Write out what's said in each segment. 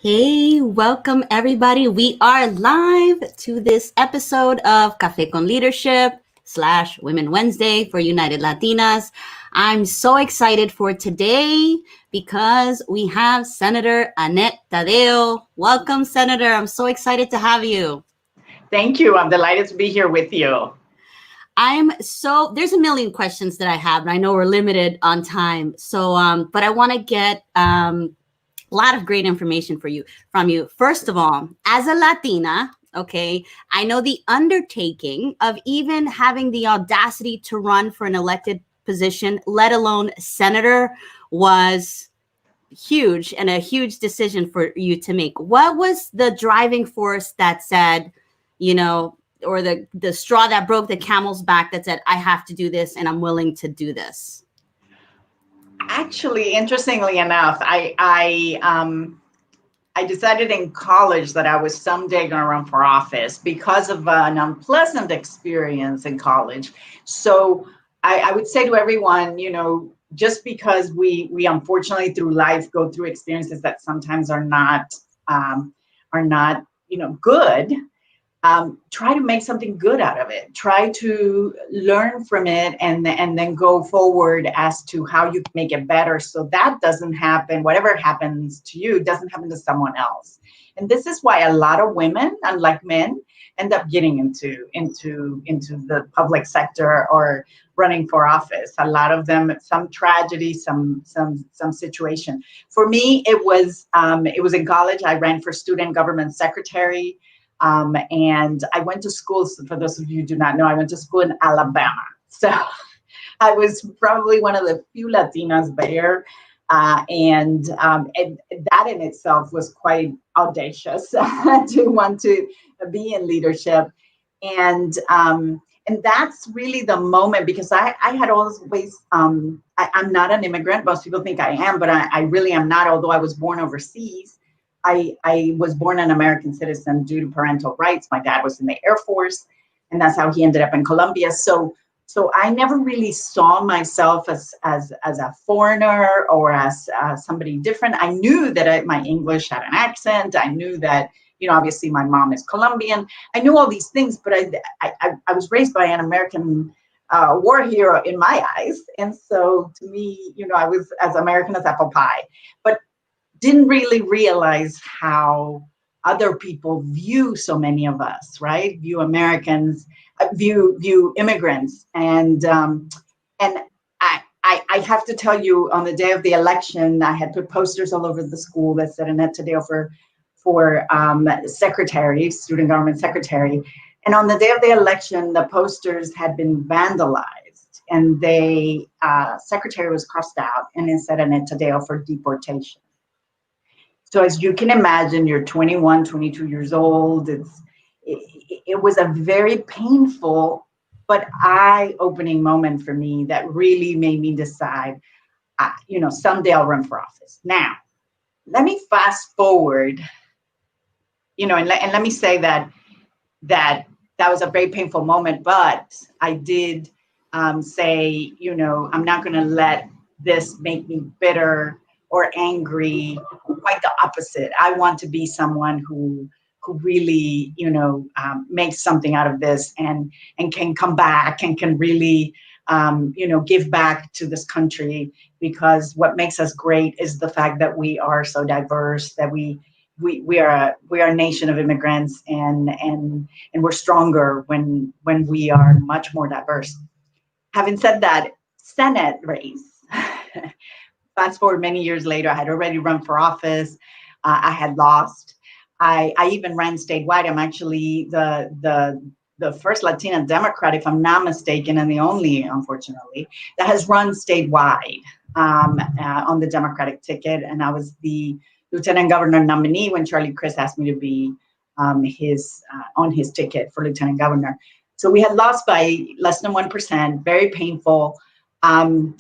Hey, welcome everybody. We are live to this episode of Café con Leadership / Women Wednesday for United Latinas. I'm so excited for today because we have Senator Annette Taddeo. Welcome, Senator. I'm so excited to have you. Thank you. I'm delighted to be here with you. There's a million questions that I have, and I know we're limited on time. But I want to get a lot of great information from you. First of all, as a Latina, okay, I know the undertaking of even having the audacity to run for an elected position, let alone senator, was huge and a huge decision for you to make. What was the driving force that said, or the straw that broke the camel's back that said, I have to do this and I'm willing to do this? Actually, interestingly enough, I decided in college that I was someday going to run for office because of an unpleasant experience in college. So I would say to everyone, just because we unfortunately through life go through experiences that sometimes are not good. Try to make something good out of it. Try to learn from it and then go forward as to how you can make it better so that doesn't happen. Whatever happens to you doesn't happen to someone else. And this is why a lot of women, unlike men, end up getting into the public sector or running for office. A lot of them, some tragedy, some situation. For me, it was in college. I ran for student government secretary. And I went to school, so for those of you who do not know, I went to school in Alabama. So I was probably one of the few Latinas there. And that in itself was quite audacious to want to be in leadership. And that's really the moment, because I had always, I'm not an immigrant. Most people think I am, but I really am not, although I was born overseas. I was born an American citizen due to parental rights. My dad was in the Air Force, and that's how he ended up in Colombia. So I never really saw myself as a foreigner or as somebody different. I knew that my English had an accent. I knew that, obviously my mom is Colombian. I knew all these things, but I was raised by an American war hero in my eyes. And so to me, I was as American as apple pie. But didn't really realize how other people view so many of us, right? View Americans, view immigrants. And I have to tell you, on the day of the election, I had put posters all over the school that said Annette Taddeo for secretary, student government secretary. And on the day of the election, the posters had been vandalized, and the secretary was crossed out, and it said Annette Taddeo for deportation. So as you can imagine, you're 21, 22 years old. It was a very painful but eye-opening moment for me that really made me decide, someday I'll run for office. Now, let me fast forward, and let me say that was a very painful moment, but I did say, I'm not going to let this make me bitter or angry. Quite the opposite. I want to be someone who really, makes something out of this and can come back and can really, give back to this country, because what makes us great is the fact that we are so diverse, that we are a nation of immigrants, and we're stronger when we are much more diverse. Having said that, Senate race. Fast forward many years later, I had already run for office. I had lost. I even ran statewide. I'm actually the first Latina Democrat, if I'm not mistaken, and the only, unfortunately, that has run statewide on the Democratic ticket. And I was the lieutenant governor nominee when Charlie Crist asked me to be on his ticket for lieutenant governor. So we had lost by less than 1%, very painful. And,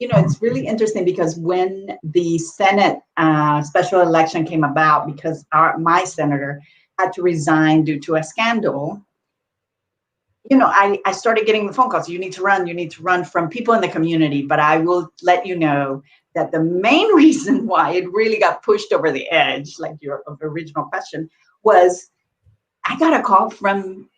it's really interesting because when the Senate special election came about, because my senator had to resign due to a scandal, I started getting the phone calls. You need to run from people in the community. But I will let you know that the main reason why it really got pushed over the edge, like your original question, was I got a call from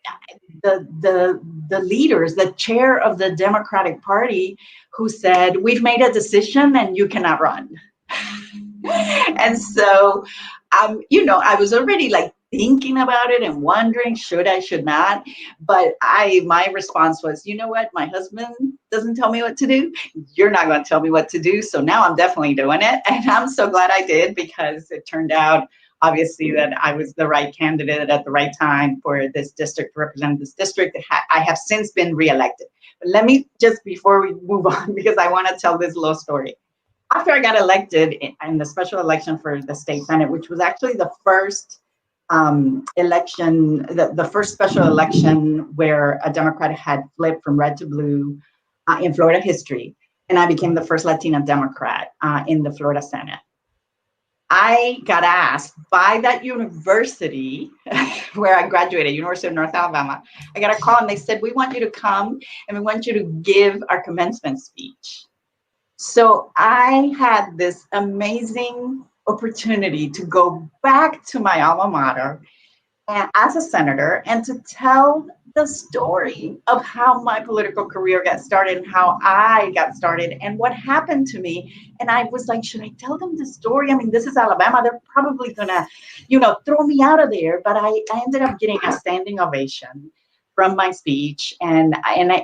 the leaders, the chair of the Democratic Party, who said, "We've made a decision and you cannot run." And so, I was already like thinking about it and wondering, should I, should not? But my response was, you know what? My husband doesn't tell me what to do. You're not going to tell me what to do. So now I'm definitely doing it. And I'm so glad I did, because it turned out, obviously, that I was the right candidate at the right time for this district, to represent this district. I have since been reelected. But let me just, before we move on, because I want to tell this little story. After I got elected in the special election for the state senate, which was actually the first election, the first special election where a Democrat had flipped from red to blue in Florida history, and I became the first Latina Democrat in the Florida Senate. I got asked by that university where I graduated, University of North Alabama. I got a call and they said, "We want you to come and we want you to give our commencement speech." So I had this amazing opportunity to go back to my alma mater and, as a senator, and to tell the story of how my political career got started and how I got started and what happened to me. And I was like, should I tell them the story? I mean, this is Alabama. They're probably gonna, throw me out of there. But I ended up getting a standing ovation from my speech. And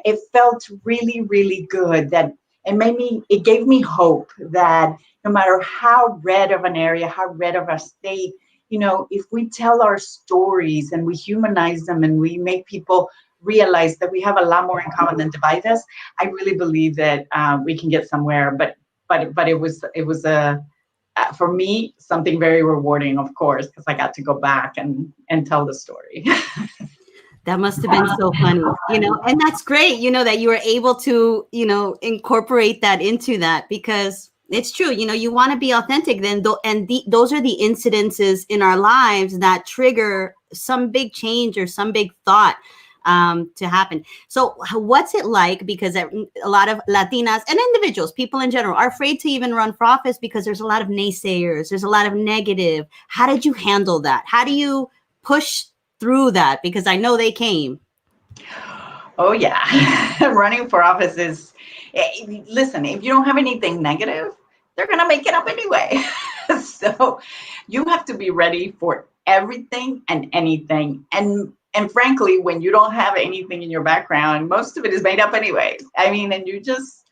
it felt really, really good. That it gave me hope that no matter how red of an area, how red of a state, if we tell our stories and we humanize them and we make people realize that we have a lot more in common than divide us, I really believe that we can get somewhere. But it was for me, something very rewarding, of course, because I got to go back and tell the story. That must have been so funny, and that's great, that you were able to, incorporate that into that, because it's true, you want to be authentic then, those are the incidences in our lives that trigger some big change or some big thought to happen. So what's it like? Because a lot of Latinas and individuals, people in general, are afraid to even run for office because there's a lot of naysayers, there's a lot of negative. How did you handle that? How do you push through that? Because I know they came. Oh yeah. Running for office is, listen, if you don't have anything negative, they're going to make it up anyway. So you have to be ready for everything and anything. And frankly, when you don't have anything in your background, most of it is made up anyway. I mean, and you just,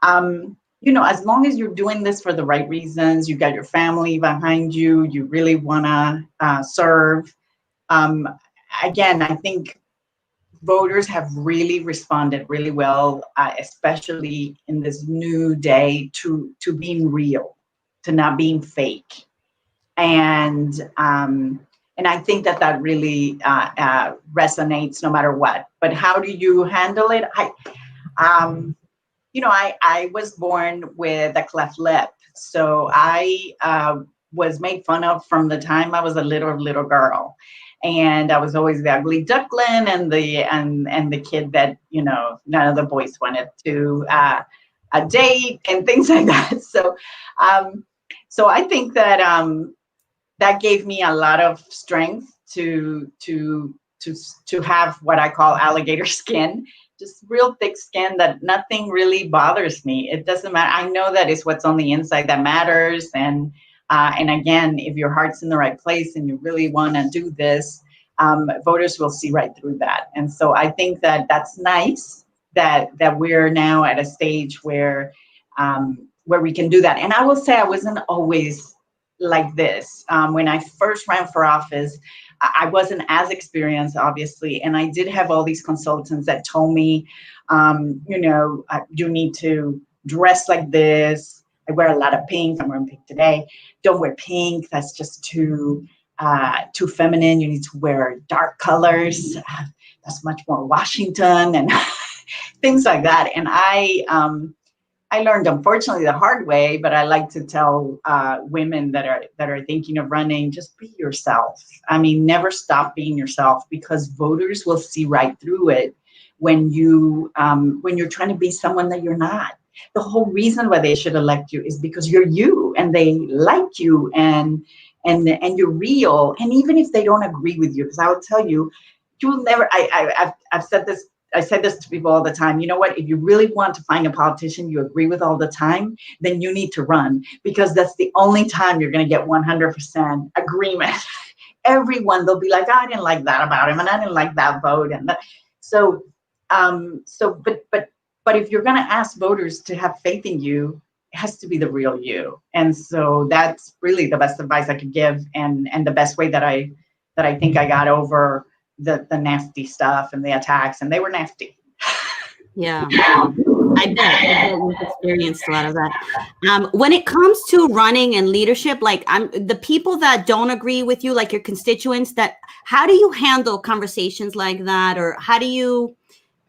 as long as you're doing this for the right reasons, you got your family behind you, you really want to serve. Again, I think voters have really responded really well, especially in this new day, to being real, to not being fake, and I think that really resonates no matter what. But how do you handle it? I was born with a cleft lip, so I was made fun of from the time I was a little girl. And I was always the ugly duckling and the kid that, none of the boys wanted to date and things like that. So I think that that gave me a lot of strength to have what I call alligator skin, just real thick skin that nothing really bothers me. It doesn't matter. I know that it's what's on the inside that matters. And again, if your heart's in the right place and you really want to do this, voters will see right through that. And so I think that that's nice that we're now at a stage where we can do that. And I will say I wasn't always like this. When I first ran for office, I wasn't as experienced, obviously, and I did have all these consultants that told me, you need to dress like this. I wear a lot of pink. I'm wearing pink today. Don't wear pink. That's just too feminine. You need to wear dark colors. That's much more Washington and things like that. And I I learned, unfortunately, the hard way, but I like to tell women that are thinking of running, just be yourself. I mean, never stop being yourself, because voters will see right through it when you're trying to be someone that you're not. The whole reason why they should elect you is because you're you, and they like you, and you're real. And even if they don't agree with you, because I will tell you, you will never. I've said this. I said this to people all the time. You know what? If you really want to find a politician you agree with all the time, then you need to run, because that's the only time you're going to get 100% agreement. Everyone, they'll be like, oh, I didn't like that about him, and I didn't like that vote, and that. But if you're going to ask voters to have faith in you, it has to be the real you. And so that's really the best advice I could give, and the best way that I think I got over the nasty stuff and the attacks, and they were nasty. Yeah, I bet we've experienced a lot of that. When it comes to running and leadership, like the people that don't agree with you, like your constituents, how do you handle conversations like that? Or how do you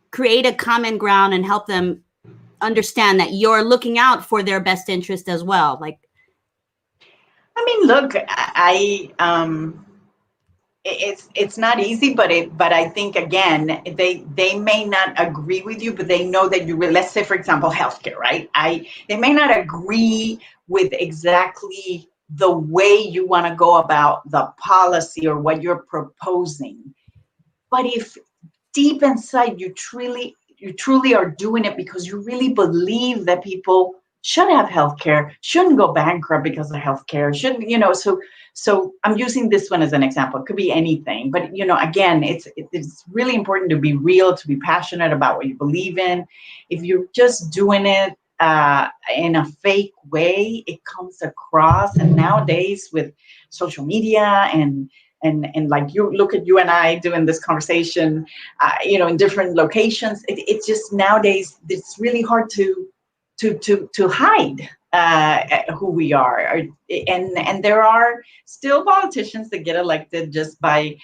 create a common ground and help them understand that you're looking out for their best interest as well? Like, I mean, look, it's not easy, but I think, again, they may not agree with you, but they know that you will. Let's say, for example, healthcare, right? They may not agree with exactly the way you want to go about the policy or what you're proposing, but if deep inside you truly are doing it because you really believe that people should have healthcare, shouldn't go bankrupt because of healthcare, shouldn't, so I'm using this one as an example. It could be anything, but again, it's really important to be real, to be passionate about what you believe in. If you're just doing it in a fake way, it comes across. And nowadays with social media and like, you look at you and I doing this conversation, in different locations, it's just nowadays it's really hard to hide who we are. And there are still politicians that get elected just by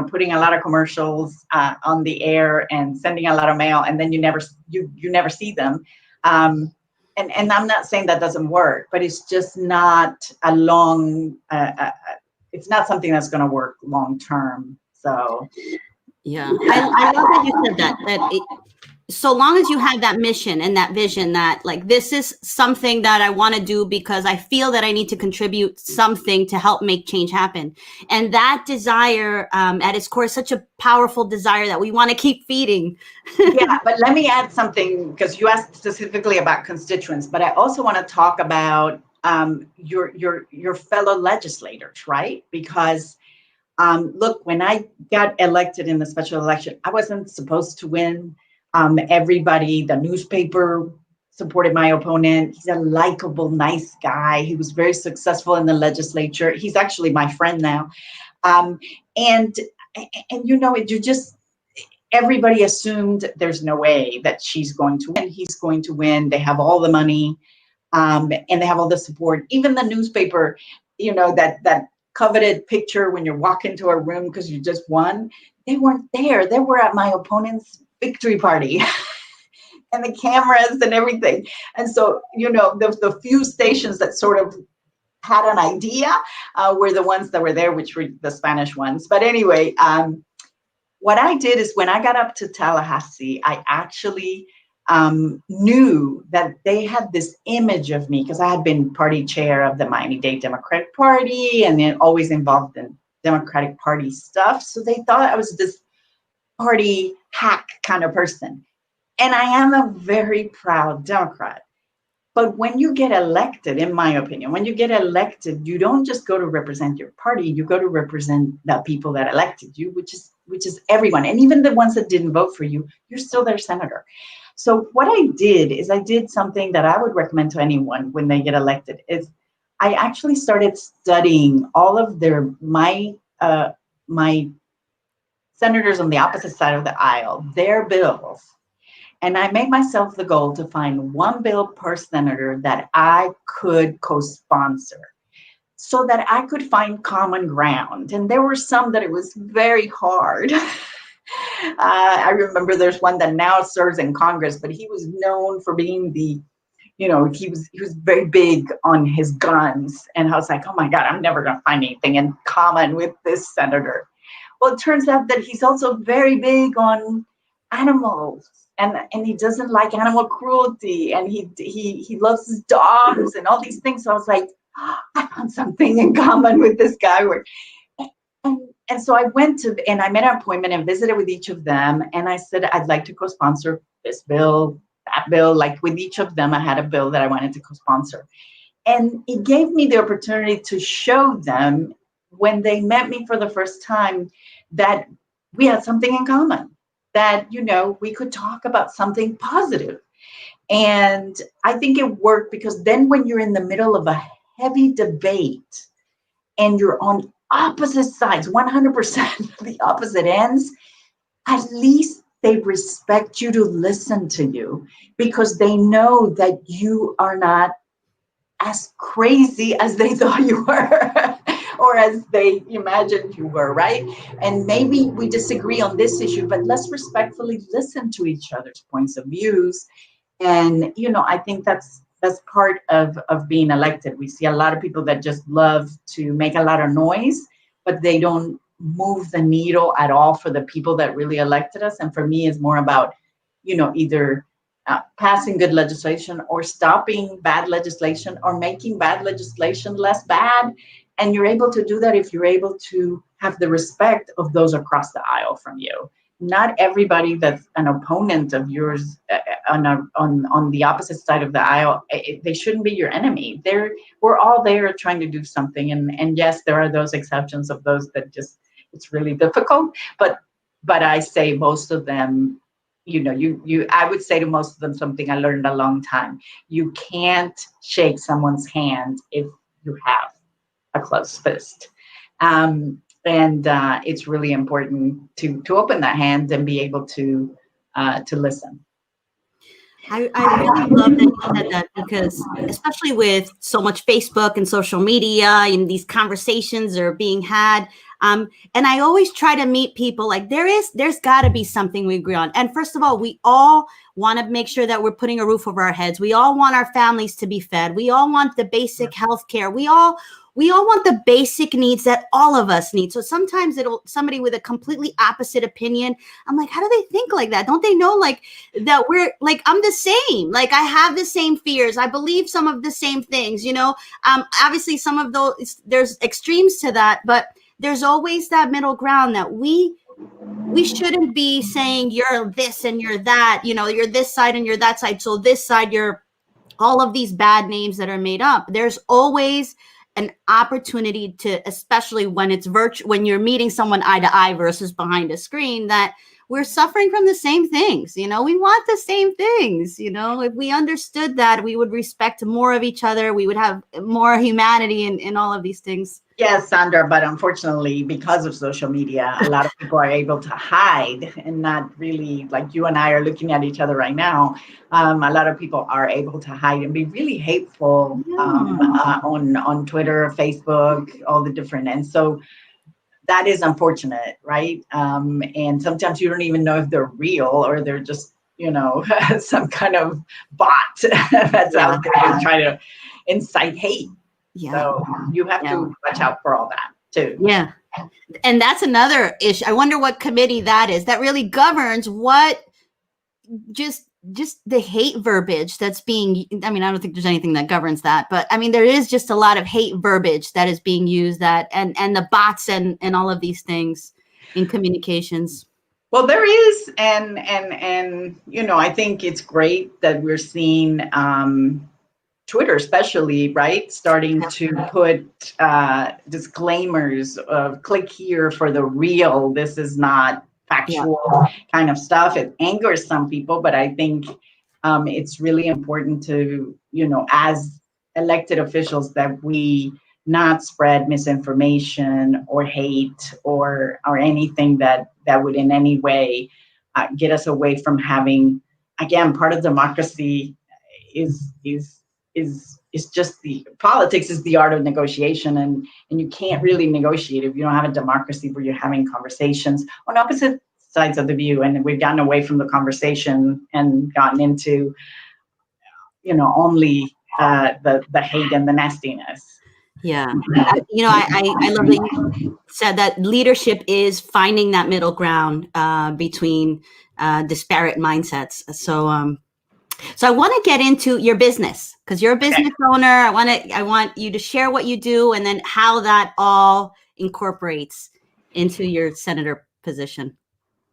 putting a lot of commercials on the air and sending a lot of mail, and then you never see them. And I'm not saying that doesn't work, but it's just not a long. It's not something that's going to work long term. So, yeah, I love that you said that. So long as you have that mission and that vision that, like, this is something that I want to do because I feel that I need to contribute something to help make change happen. And that desire, at its core, is such a powerful desire that we want to keep feeding. Yeah, but let me add something, because you asked specifically about constituents, but I also want to talk about your fellow legislators, right? Because look, when I got elected in the special election, I wasn't supposed to win. Everybody, the newspaper supported my opponent. He's a likable, nice guy. He was very successful in the legislature. He's actually my friend now. Everybody assumed there's no way that she's going to win. He's going to win. They have all the money, and they have all the support. Even the newspaper, that coveted picture when you walk into a room because you just won, they weren't there. They were at my opponent's victory party and the cameras and everything. And so, the few stations that sort of had an idea were the ones that were there, which were the Spanish ones. But anyway, what I did is, when I got up to Tallahassee, I actually knew that they had this image of me, because I had been party chair of the Miami-Dade Democratic Party and then always involved in Democratic Party stuff. So they thought I was this party hack kind of person. And I am a very proud Democrat. But when you get elected, in my opinion, when you get elected, you don't just go to represent your party, you go to represent the people that elected you, which is everyone. And even the ones that didn't vote for you, you're still their senator. So what I did is, I did something that I would recommend to anyone when they get elected, is I actually started studying all of my senators on the opposite side of the aisle, their bills. And I made myself the goal to find one bill per senator that I could co-sponsor, so that I could find common ground. And there were some that it was very hard. I remember there's one that now serves in Congress, but he was known for being the he was very big on his guns. And I was like, oh my God, I'm never going to find anything in common with this senator. Well, it turns out that he's also very big on animals, and he doesn't like animal cruelty, and he loves his dogs and all these things. So I was like, I found something in common with this guy. And so I went and I made an appointment and visited with each of them. And I said, I'd like to co-sponsor this bill, that bill. Like with each of them, I had a bill that I wanted to co-sponsor. And it gave me the opportunity to show them, when they met me for the first time, that we had something in common, that, we could talk about something positive. And I think it worked, because then when you're in the middle of a heavy debate and you're on opposite sides, 100% the opposite ends, at least they respect you to listen to you, because they know that you are not as crazy as they thought you were or as they imagined you were, right? And maybe we disagree on this issue, but let's respectfully listen to each other's points of views. And, I think that's part of being elected. We see a lot of people that just love to make a lot of noise, but they don't move the needle at all for the people that really elected us. And for me, it's more about, either passing good legislation or stopping bad legislation or making bad legislation less bad. And you're able to do that if you're able to have the respect of those across the aisle from you. Not everybody that's an opponent of yours on the opposite side of the aisle, they shouldn't be your enemy. We're all there trying to do something. And yes, there are those exceptions of those that just, it's really difficult. But I say most of them, I would say to most of them something I learned a long time. You can't shake someone's hand if you have a closed fist. And it's really important to open that hand and be able to listen. I really love that you said that, because especially with so much Facebook and social media and these conversations are being had. And I always try to meet people like there's got to be something we agree on. And first of all, we all want to make sure that we're putting a roof over our heads. We all want our families to be fed. We all want the basic health care. We all want the basic needs that all of us need. So sometimes somebody with a completely opposite opinion, I'm like, how do they think like that? Don't they know like that we're like, I'm the same, like I have the same fears. I believe some of the same things, obviously some of those, there's extremes to that, but there's always that middle ground that we shouldn't be saying you're this and you're that, you're this side and you're that side. So this side, you're all of these bad names that are made up. There's always an opportunity to, especially when it's when you're meeting someone eye to eye versus behind a screen, that we're suffering from the same things. We want the same things. If we understood that, we would respect more of each other. We would have more humanity in all of these things. Yes, Sandra, but unfortunately, because of social media, a lot of people are able to hide and not really, like you and I are looking at each other right now. A lot of people are able to hide and be really hateful on Twitter, Facebook, all the different. And so that is unfortunate, right? And sometimes you don't even know if they're real or they're just, some kind of bot that's out there to try to incite hate. Yeah. So you have to watch out for all that too. Yeah. And that's another issue. I wonder what committee that is that really governs what just the hate verbiage that's being, I don't think there's anything that governs that, but there is just a lot of hate verbiage that is being used and the bots and all of these things in communications. Well, there is. And I think it's great that we're seeing, Twitter especially, right, starting to put disclaimers of click here for the real. This is not factual kind of stuff. It angers some people, but I think it's really important to, as elected officials, that we not spread misinformation or hate or anything that would in any way get us away from having, again, part of democracy is just politics is the art of negotiation, and you can't really negotiate if you don't have a democracy where you're having conversations on opposite sides of the view. And we've gotten away from the conversation and gotten into, only the hate and the nastiness. Yeah. I love that you said that leadership is finding that middle ground between disparate mindsets. So I want to get into your business, because you're a business owner. I want you to share what you do and then how that all incorporates into your senator position.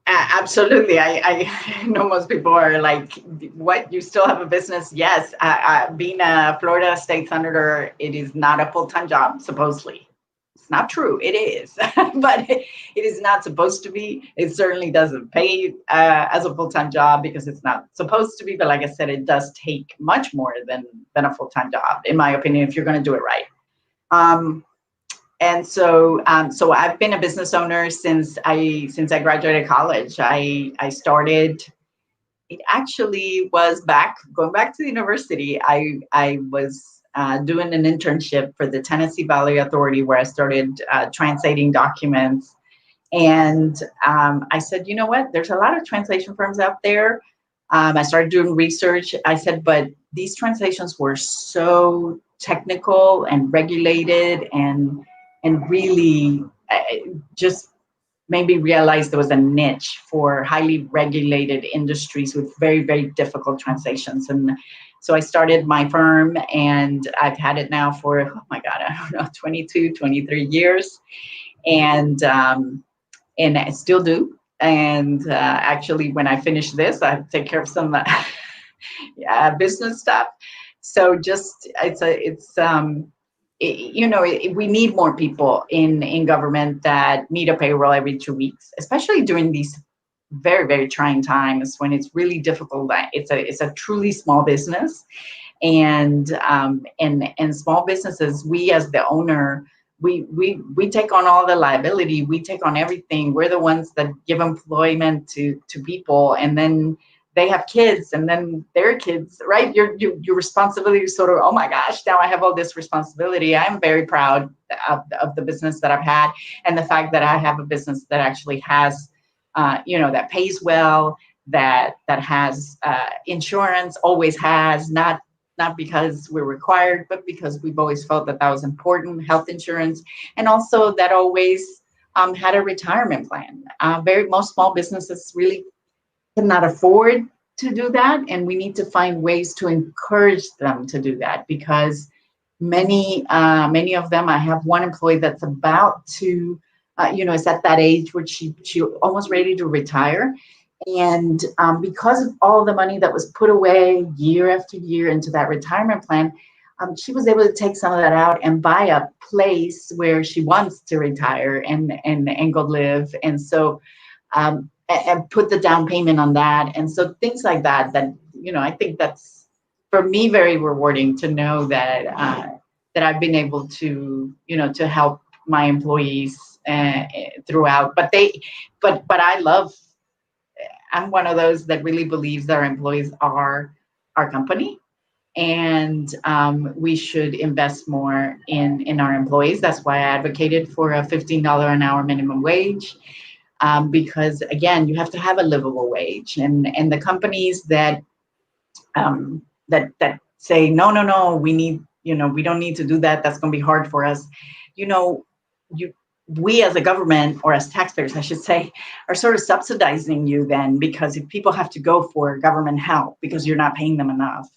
Absolutely. I know most people are like, what, you still have a business? Yes. Being a Florida state senator, it is not a full-time job, supposedly. It's not true. It is, but it is not supposed to be. It certainly doesn't pay as a full-time job because it's not supposed to be. But like I said, it does take much more than a full-time job, in my opinion, if you're going to do it right. And so I've been a business owner since I graduated college. I started. It actually was going back to the university. I was doing an internship for the Tennessee Valley Authority, where I started translating documents. And I said, you know what? There's a lot of translation firms out there. I started doing research. I said, but these translations were so technical and regulated and really just made me realize there was a niche for highly regulated industries with very, very difficult translations. And so I started my firm, and I've had it now for, oh my God, I don't know, 22, 23 years. And I still do. And actually, when I finish this, I take care of some business stuff. So just, we need more people in government that meet a payroll every 2 weeks, especially during these very, very trying times when it's really difficult. It's a truly small business, and small businesses, we as the owner, we take on all the liability, we take on everything. We're the ones that give employment to people, and then they have kids, and then their kids, right? Your responsibility is sort of, oh my gosh, now I have all this responsibility. I'm very proud of the business that I've had, and the fact that I have a business that actually has, that pays well, that has insurance, always has, not because we're required, but because we've always felt that was important, health insurance, and also that always had a retirement plan. Most small businesses really cannot afford to do that, and we need to find ways to encourage them to do that, because many of them, I have one employee that's about to is at that age where she almost ready to retire, and because of all the money that was put away year after year into that retirement plan, she was able to take some of that out and buy a place where she wants to retire and go live, and so and put the down payment on that. And so things like that, I think that's, for me, very rewarding to know that I've been able to, to help my employees throughout. But I'm one of those that really believes that our employees are our company, and we should invest more in our employees. That's why I advocated for a $15 an hour minimum wage. Because again, you have to have a livable wage, and the companies that say no, we need, we don't need to do that. That's going to be hard for us. We as a government, or as taxpayers, I should say, are sort of subsidizing you then, because if people have to go for government help because you're not paying them enough,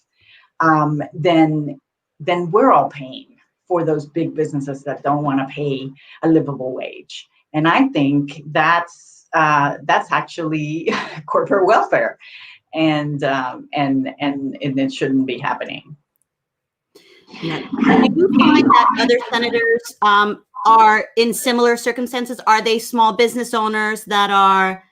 then we're all paying for those big businesses that don't want to pay a livable wage. And I think that's actually corporate welfare, and it shouldn't be happening. Yeah. Do you find that other senators are in similar circumstances? Are they small business owners that are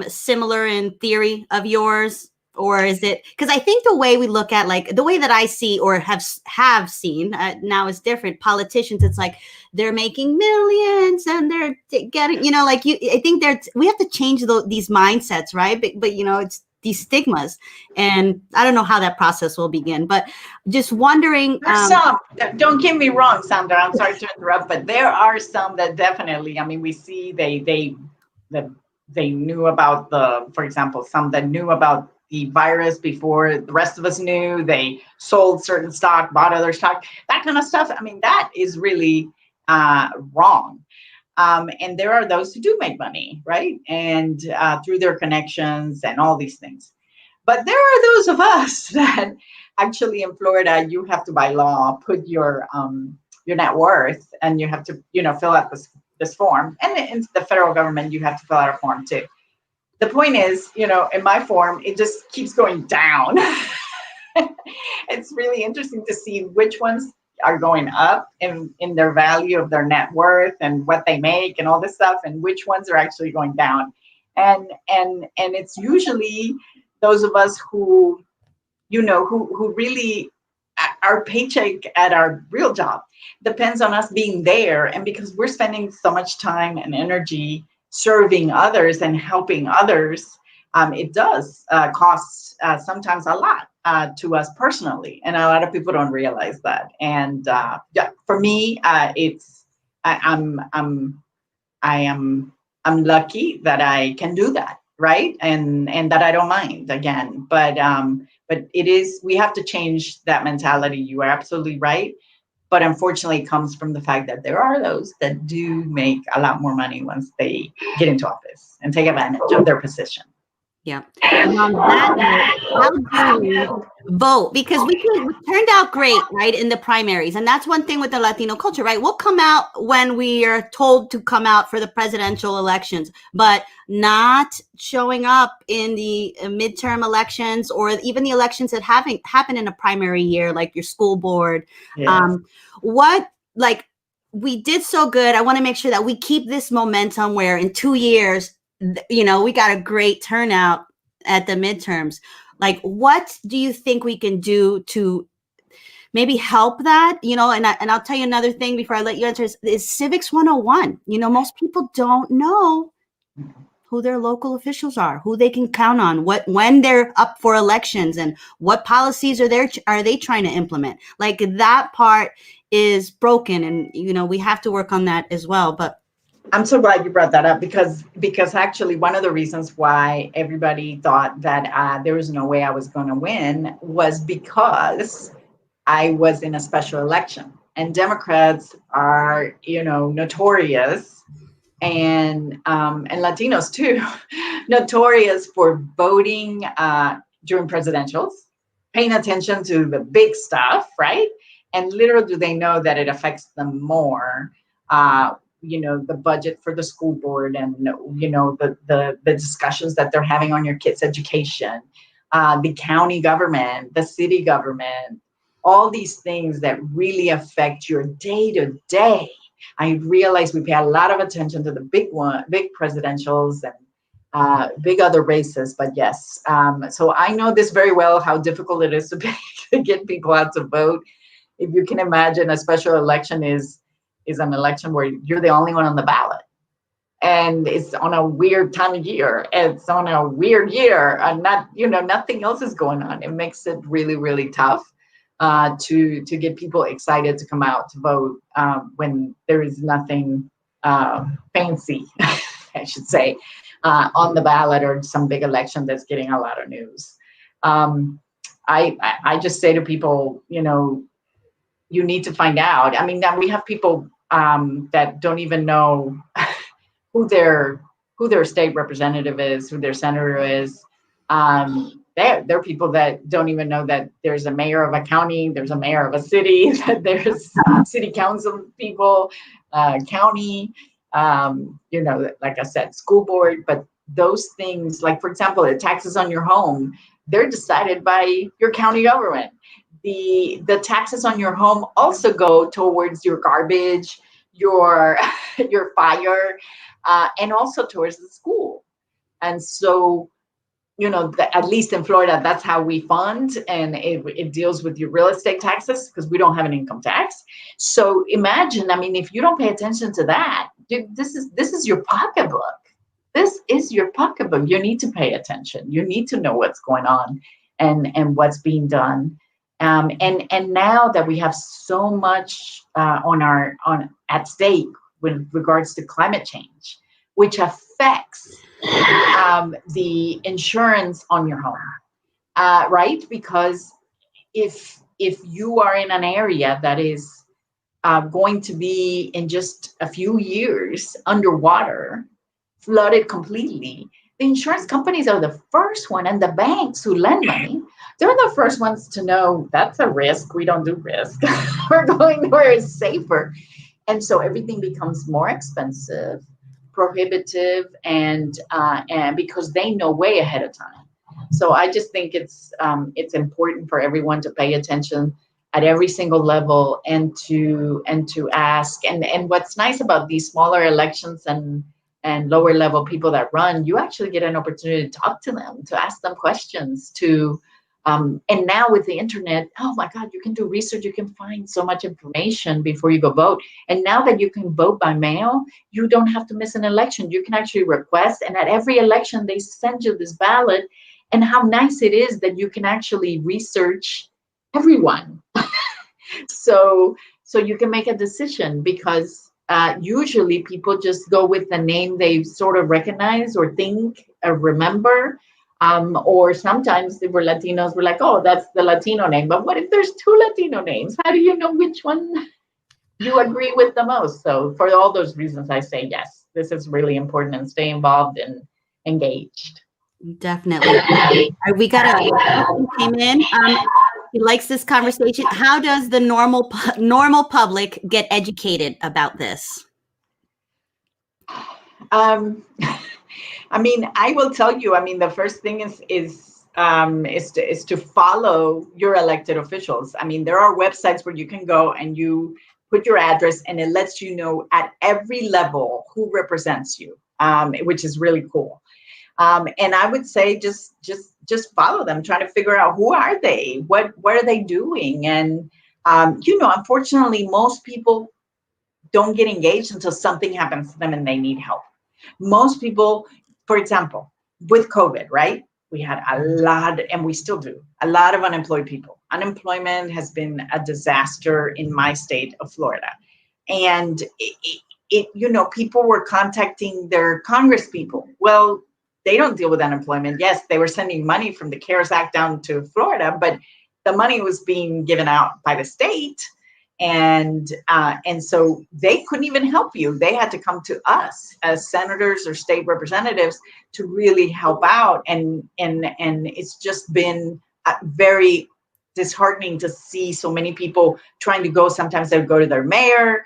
similar in theory of yours? Or is it, because I think the way we look at, like, the way that I see or have seen now is different. Politicians, it's like they're making millions and they're getting, I think we have to change these mindsets, right? But it's these stigmas, and I don't know how that process will begin, but just wondering. Some, don't get me wrong, Sandra, I'm sorry to interrupt, but there are some that definitely, we see they knew about for example, some that knew about the virus before the rest of us knew. They sold certain stock, bought other stock, that kind of stuff. I mean, that is really wrong. And there are those who do make money, right? And through their connections and all these things. But there are those of us that actually in Florida, you have to by law put your net worth, and you have to, fill out this form. And in the federal government, you have to fill out a form too. The point is, in my form, it just keeps going down. It's really interesting to see which ones are going up in their value of their net worth and what they make and all this stuff, and which ones are actually going down. And it's usually those of us who, who really, our paycheck at our real job depends on us being there. And because we're spending so much time and energy serving others and helping others, it does cost sometimes a lot to us personally. And a lot of people don't realize that. And for me, I'm lucky that I can do that, right? And that I don't mind again. But we have to change that mentality. You are absolutely right. But unfortunately, it comes from the fact that there are those that do make a lot more money once they get into office and take advantage of their position. Yeah. And on that note, how do we vote? Because we turned out great, right, in the primaries. And that's one thing with the Latino culture, right? We'll come out when we are told to come out for the presidential elections, but not showing up in the midterm elections or even the elections that happen in a primary year, like your school board. Yes. We did so good. I want to make sure that we keep this momentum where in 2 years, we got a great turnout at the midterms. Like, what do you think we can do to maybe help that? And I'll tell you another thing before I let you answer is Civics 101. Most people don't know who their local officials are, who they can count on, when they're up for elections, and what policies are they trying to implement. Like, that part is broken, and we have to work on that as well. But I'm so glad you brought that up because actually one of the reasons why everybody thought that there was no way I was going to win was because I was in a special election, and Democrats are, notorious, and Latinos too, notorious for voting during presidentials, paying attention to the big stuff, right? And little do they know that it affects them more. The budget for the school board, and the discussions that they're having on your kids' education, the county government, the city government, all these things that really affect your day to day. I realize we pay a lot of attention to the big presidentials and big other races, but yes. So I know this very well, how difficult it is to get people out to vote. If you can imagine, a special election is an election where you're the only one on the ballot, and it's on a weird time of year. It's on a weird year, and nothing else is going on. It makes it really, really tough to get people excited to come out to vote when there is nothing fancy, I should say, on the ballot or some big election that's getting a lot of news. I just say to people, you need to find out. I mean, now we have people that don't even know who their state representative is, who their senator is. There are people that don't even know that there's a mayor of a county, there's a mayor of a city, that there's city council people, county, like I said, school board. But those things, like, for example, the taxes on your home, they're decided by your county government. The taxes on your home also go towards your garbage, your fire, and also towards the school. And so, at least in Florida, that's how we fund, and it deals with your real estate taxes because we don't have an income tax. So imagine, if you don't pay attention to that, this is your pocketbook. This is your pocketbook. You need to pay attention. You need to know what's going on and what's being done. And now that we have so much at stake with regards to climate change, which affects the insurance on your home, right? Because if you are in an area that is going to be in just a few years underwater, flooded completely, the insurance companies are the first one, and the banks who lend money, they're the first ones to know that's a risk. We don't do risk. We're going where it's safer. And so everything becomes more expensive, prohibitive, and because they know way ahead of time. So I just think it's important for everyone to pay attention at every single level, and to ask. And what's nice about these smaller elections and lower level people that run, you actually get an opportunity to talk to them, to ask them questions, to and now with the internet, oh my God, you can do research, you can find so much information before you go vote. And now that you can vote by mail, you don't have to miss an election. You can actually request, and at every election they send you this ballot. And how nice it is that you can actually research everyone. So you can make a decision, because usually people just go with the name they sort of recognize or think or remember. Or sometimes if we're Latinos, we're like, oh, that's the Latino name. But what if there's two Latino names? How do you know which one you agree with the most? So for all those reasons, I say yes, this is really important, and stay involved and engaged. Definitely. We got a came in. He likes this conversation. How does the normal public get educated about this? I mean, I will tell you. I mean, the first thing is to follow your elected officials. I mean, there are websites where you can go and you put your address, and it lets you know at every level who represents you, which is really cool. And I would say just follow them, trying to figure out who are they, what are they doing, and unfortunately, most people don't get engaged until something happens to them and they need help. Most people, for example, with COVID, right? We had a lot, and we still do, a lot of unemployed people. Unemployment has been a disaster in my state of Florida. And people were contacting their Congress people. Well, they don't deal with unemployment. Yes, they were sending money from the CARES Act down to Florida, but the money was being given out by the state. And so they couldn't even help you. They had to come to us as senators or state representatives to really help out. And it's just been very disheartening to see so many people trying to go. Sometimes they would go to their mayor,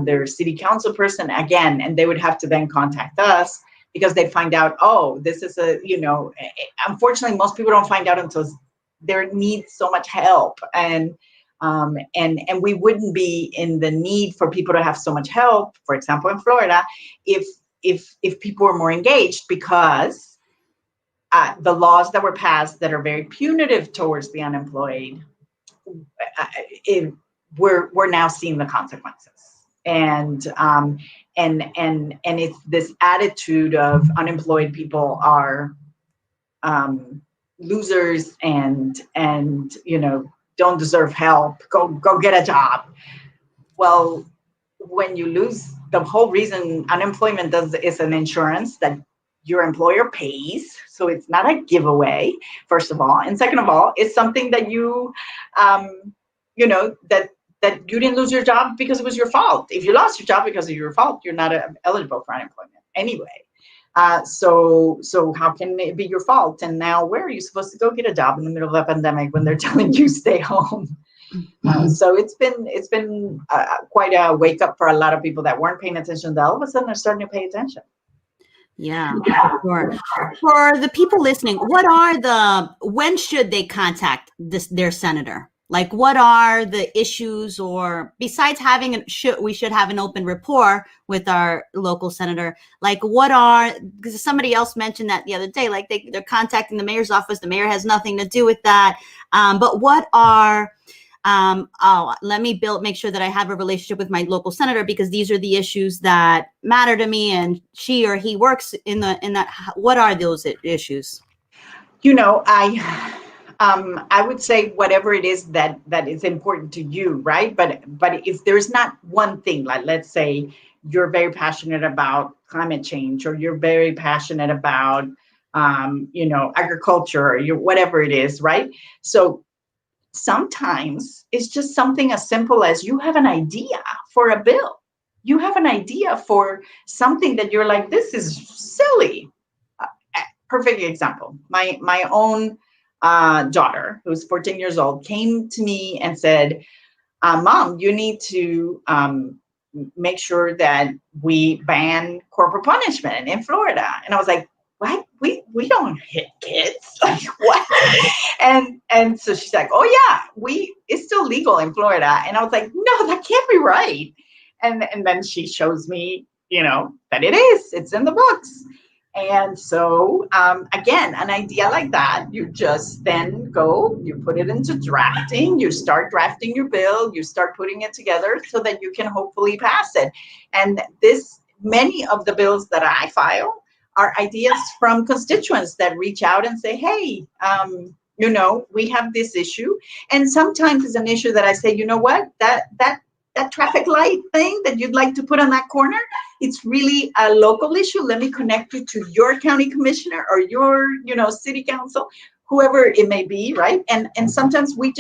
their city council person again, and they would have to then contact us, because they find out, oh, this is unfortunately, most people don't find out until they need so much help. And we wouldn't be in the need for people to have so much help, for example, in Florida, if people were more engaged, because the laws that were passed that are very punitive towards the unemployed, we're now seeing the consequences. And it's this attitude of unemployed people are losers and don't deserve help. Go get a job. Well, when you lose, the whole reason unemployment is an insurance that your employer pays. So it's not a giveaway, first of all. And second of all, it's something that you, that you didn't lose your job because it was your fault. If you lost your job because of your fault, you're not eligible for unemployment anyway. So how can it be your fault? And now where are you supposed to go get a job in the middle of a pandemic when they're telling you stay home? So it's been quite a wake up for a lot of people that weren't paying attention. That all of a sudden they're starting to pay attention. Yeah, sure. For the people listening, when should they contact their senator? Like, what are the issues, or besides we should have an open rapport with our local senator? Like, because somebody else mentioned that the other day, like they're contacting the mayor's office. The mayor has nothing to do with that. But what are, let me make sure that I have a relationship with my local senator, because these are the issues that matter to me, and she or he works in that. What are those issues? I would say whatever it is that is important to you, right? But if there's not one thing, like let's say you're very passionate about climate change, or you're very passionate about agriculture, whatever it is, right? So sometimes it's just something as simple as you have an idea for a bill. You have an idea for something that you're like, this is silly. Perfect example. My own daughter, who's 14 years old, came to me and said, Mom, you need to make sure that we ban corporal punishment in Florida. And I was like, what? We don't hit kids. Like, what? And so she's like, oh yeah, it's still legal in Florida. And I was like, no, that can't be right. And then she shows me, that it is. It's in the books. And so, again, an idea like that, you just then you put it into drafting, you start drafting your bill, you start putting it together so that you can hopefully pass it. And many of the bills that I file are ideas from constituents that reach out and say, hey, we have this issue. And sometimes it's an issue that I say, you know what, that traffic light thing that you'd like to put on that corner, it's really a local issue. Let me connect you to your county commissioner or your, city council, whoever it may be, right? And sometimes we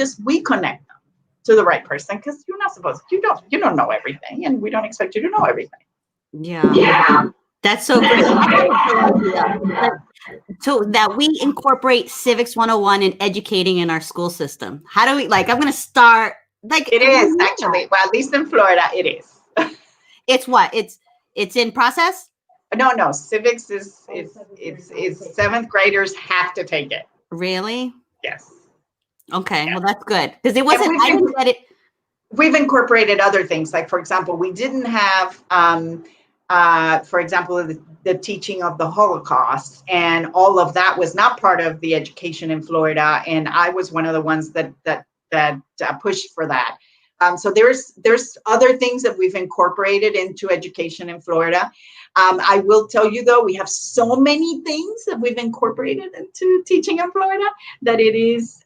connect them to the right person because you're not supposed to, you don't know everything, and we don't expect you to know everything. Yeah. That's so great. So that we incorporate Civics 101 in educating in our school system. How do we, I'm going to start. It is actually, well, at least in Florida, it is. It's what? It's in process? No. Civics is seventh graders have to take it. Really? Yes. Okay. Yeah. Well, that's good. Because it wasn't, I didn't get it. We've incorporated other things. Like, for example, we didn't have, for example, the teaching of the Holocaust, and all of that was not part of the education in Florida. And I was one of the ones that pushed for that. So there's other things that we've incorporated into education in Florida. I will tell you though, we have so many things that we've incorporated into teaching in Florida that it is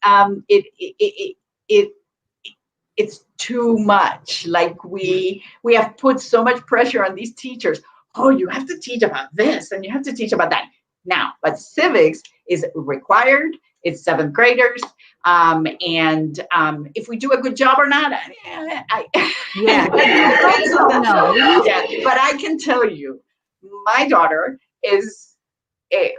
it's too much. Like we have put so much pressure on these teachers. Oh, you have to teach about this and you have to teach about that. Now, but civics is required. It's seventh graders. And if we do a good job or not, yeah. But I can tell you, my daughter is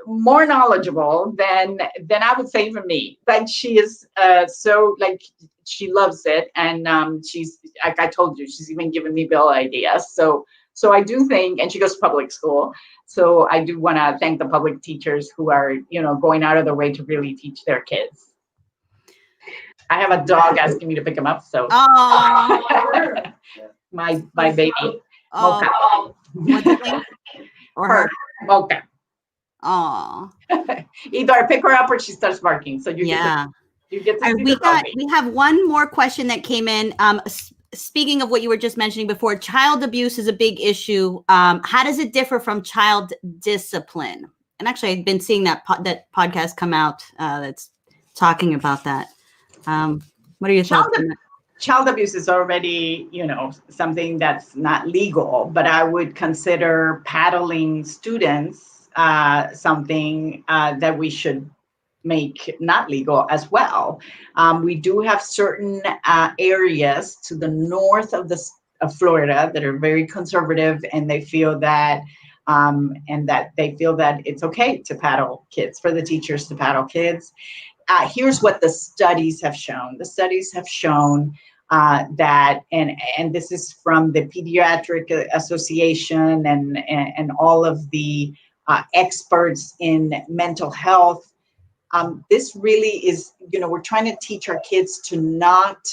more knowledgeable than I would say even me. Like, she is so, like, she loves it, and she's, like I told you, she's even given me bill ideas. So I do think, and she goes to public school, so I do want to thank the public teachers who are, going out of their way to really teach their kids. I have a dog asking me to pick him up, so. Oh. my baby. Oh. What's his name? Or her? Mocha. Oh. Either I pick her up or she starts barking. So you get to see we have one more question that came in. Speaking of what you were just mentioning before, child abuse is a big issue. How does it differ from child discipline? And actually, I've been seeing that podcast come out that's talking about that. What are your thoughts on that? Child abuse is already, something that's not legal, but I would consider paddling students something that we should make not legal as well. We do have certain areas to the north of Florida that are very conservative, and they feel that it's okay to paddle kids, for the teachers to paddle kids. Here's what the studies have shown. The studies have shown that, and this is from the Pediatric Association and all of the experts in mental health. This really is, we're trying to teach our kids to not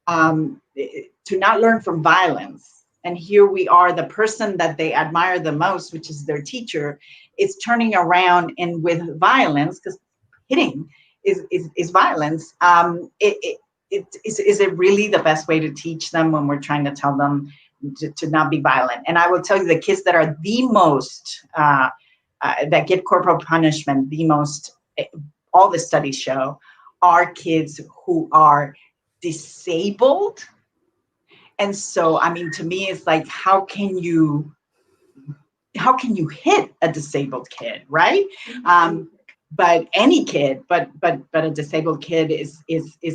learn from violence. And here we are, the person that they admire the most, which is their teacher, is turning around and with violence, because hitting is violence. Is it really the best way to teach them when we're trying to tell them to not be violent? And I will tell you, the kids that are the most, that get corporal punishment, the most, all the studies show, are kids who are disabled. And so, I mean, to me, it's like, how can you how can you hit a disabled kid, right? But any kid, but a disabled kid is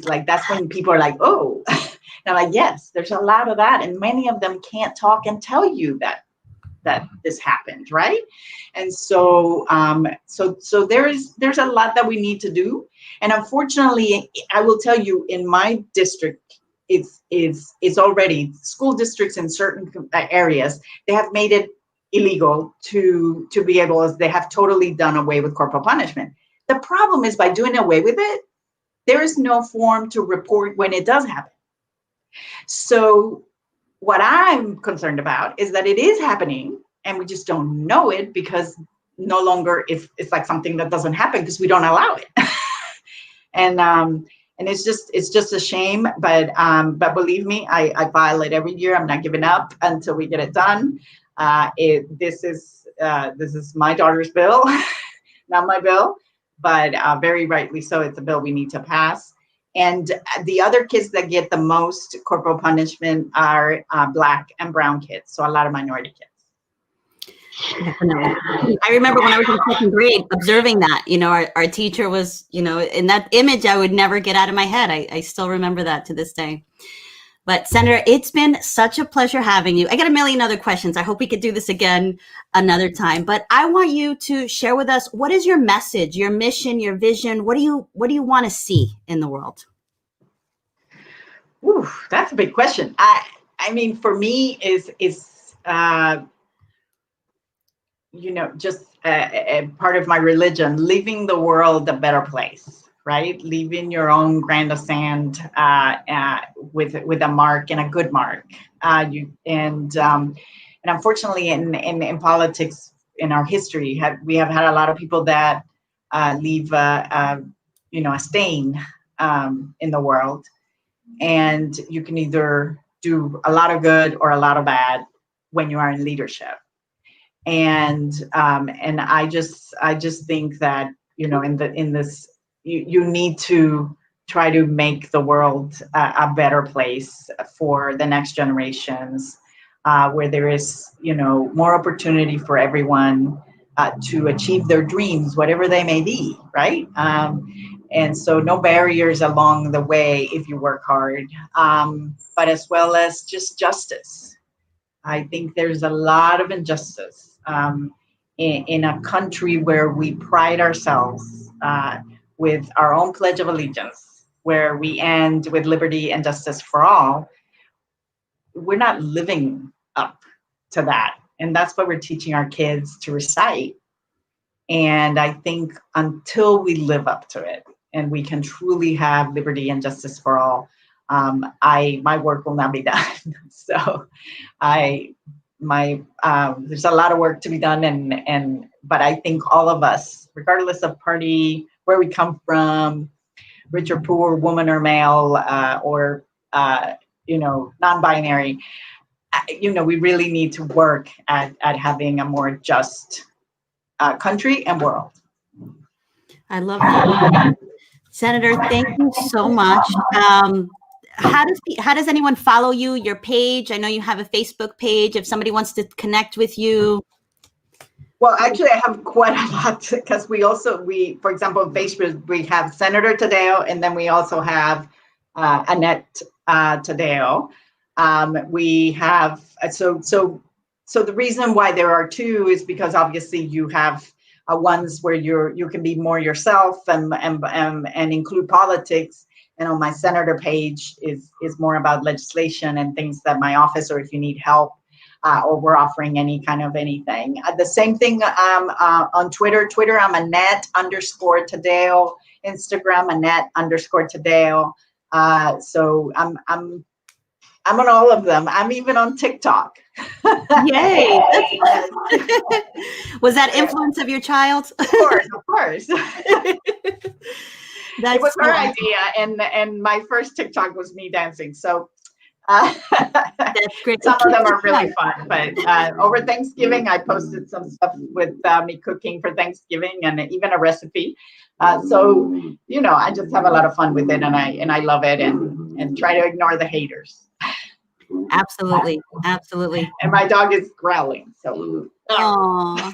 like, that's when people are like, oh, and I'm like, yes, there's a lot of that, and many of them can't talk and tell you that this happened, right? And so so there's a lot that we need to do, and unfortunately, I will tell you, in my district, it's already, school districts in certain areas, they have made it illegal to be able, as they have totally done away with corporal punishment. The problem is, by doing away with it, there is no form to report when it does happen. So what I'm concerned about is that it is happening and we just don't know it, because no longer, if it's like something that doesn't happen because we don't allow it. And it's just a shame, but believe me, I file it every year. I'm not giving up until we get it done. This is my daughter's bill, not my bill, but very rightly so. It's a bill we need to pass. And the other kids that get the most corporal punishment are Black and brown kids, so a lot of minority kids. Definitely. I remember when I was in second grade observing that, our teacher was, in that image I would never get out of my head. I still remember that to this day. But Senator, it's been such a pleasure having you. I got a million other questions. I hope we could do this again another time. But I want you to share with us, what is your message, your mission, your vision? What do you want to see in the world? Ooh, that's a big question. I mean, for me, is just a part of my religion, leaving the world a better place, right? Leaving your own grain of sand with a mark, and a good mark. And unfortunately, in politics, in our history, we have had a lot of people that leave a stain in the world. And you can either do a lot of good or a lot of bad when you are in leadership. And I just think that, in this, you need to try to make the world a better place for the next generations, where there is, more opportunity for everyone to achieve their dreams, whatever they may be, right? And so no barriers along the way if you work hard, but as well as just justice. I think there's a lot of injustice in a country where we pride ourselves with our own Pledge of Allegiance, where we end with liberty and justice for all. We're not living up to that. And that's what we're teaching our kids to recite. And I think until we live up to it and we can truly have liberty and justice for all, my work will not be done. So there's a lot of work to be done, but I think all of us, regardless of party, where we come from, rich or poor, woman or male, or non-binary, we really need to work at having a more just country and world. I love that. Senator, thank you so much. How does anyone follow you, your page? I know you have a Facebook page if somebody wants to connect with you. Well, actually, I have quite a lot, because for example, on Facebook, we have Senator Taddeo, and then we also have Annette Taddeo. We have, so the reason why there are two is because obviously you have ones where you can be more yourself and include politics. And on my senator page is more about legislation and things that my office, or if you need help, or we're offering any kind of anything. The same thing on Twitter. I'm Annette_Taddeo. Instagram, Annette_Taddeo. So I'm on all of them. I'm even on TikTok. Yay! Was that influence of your child? Of course. It was her idea, and my first TikTok was me dancing. So that's great. Some of them are really fun. But over Thanksgiving, I posted some stuff with me cooking for Thanksgiving, and even a recipe. So I just have a lot of fun with it, and I love it, and try to ignore the haters. Absolutely. Absolutely. And my dog is growling. So, Oh,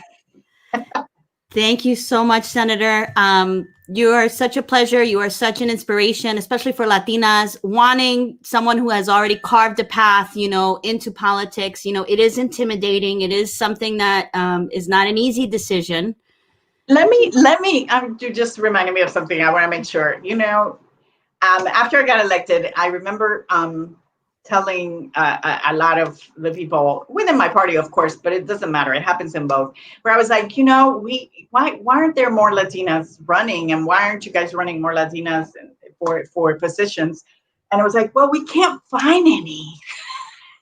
thank you so much, Senator. You are such a pleasure. You are such an inspiration, especially for Latinas wanting someone who has already carved a path, into politics. It is intimidating. It is something that is not an easy decision. let me, you just reminded me of something. I want to make sure, after I got elected, I remember telling a lot of the people within my party, of course, but it doesn't matter. It happens in both. Where I was like, why aren't there more Latinas running, and why aren't you guys running more Latinas for positions? And I was like, well, we can't find any.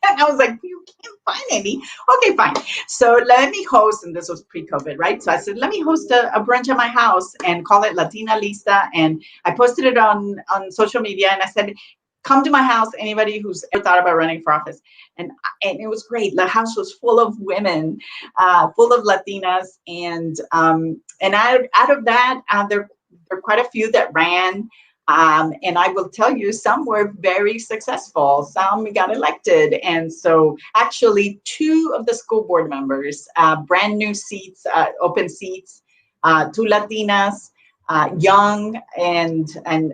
And I was like, you can't find any. Okay, fine. So let me host, and this was pre-COVID, right? So I said, let me host a brunch at my house and call it Latina Lista. And I posted it on social media, and I said, come to my house, anybody who's ever thought about running for office. And it was great. The house was full of women, full of Latinas. And out of that, there were quite a few that ran. And I will tell you, some were very successful. Some got elected. And so actually 2 of the school board members, brand new seats, open seats, 2 Latinas, young and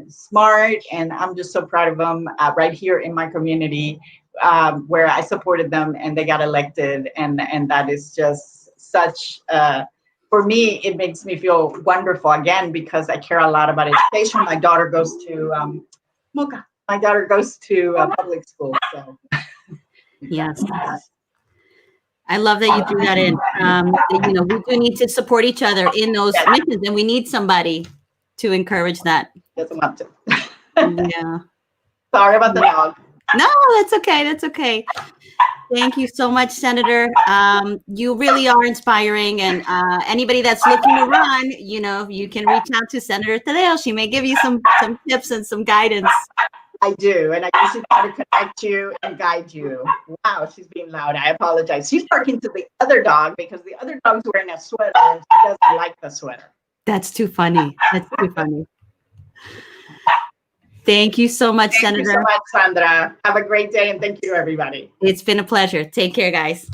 smart. And I'm just so proud of them right here in my community, where I supported them and they got elected. And that is just such for me, it makes me feel wonderful again, because I care a lot about education. My daughter goes to public school. So Yes. I love that you threw that in. We do need to support each other in those missions, and we need somebody to encourage that. Doesn't want to. Yeah. Sorry about the dog. No, that's okay. That's okay. Thank you so much, Senator. You really are inspiring, and anybody that's looking to run, you can reach out to Senator Taddeo. She may give you some tips and some guidance. I do, and I usually try to connect you and guide you. Wow, she's being loud. I apologize. She's barking to the other dog because the other dog's wearing a sweater and she doesn't like the sweater. That's too funny. That's too funny. Thank you so much, Senator. Thank you so much, Sandra. Have a great day, and thank you, everybody. It's been a pleasure. Take care, guys.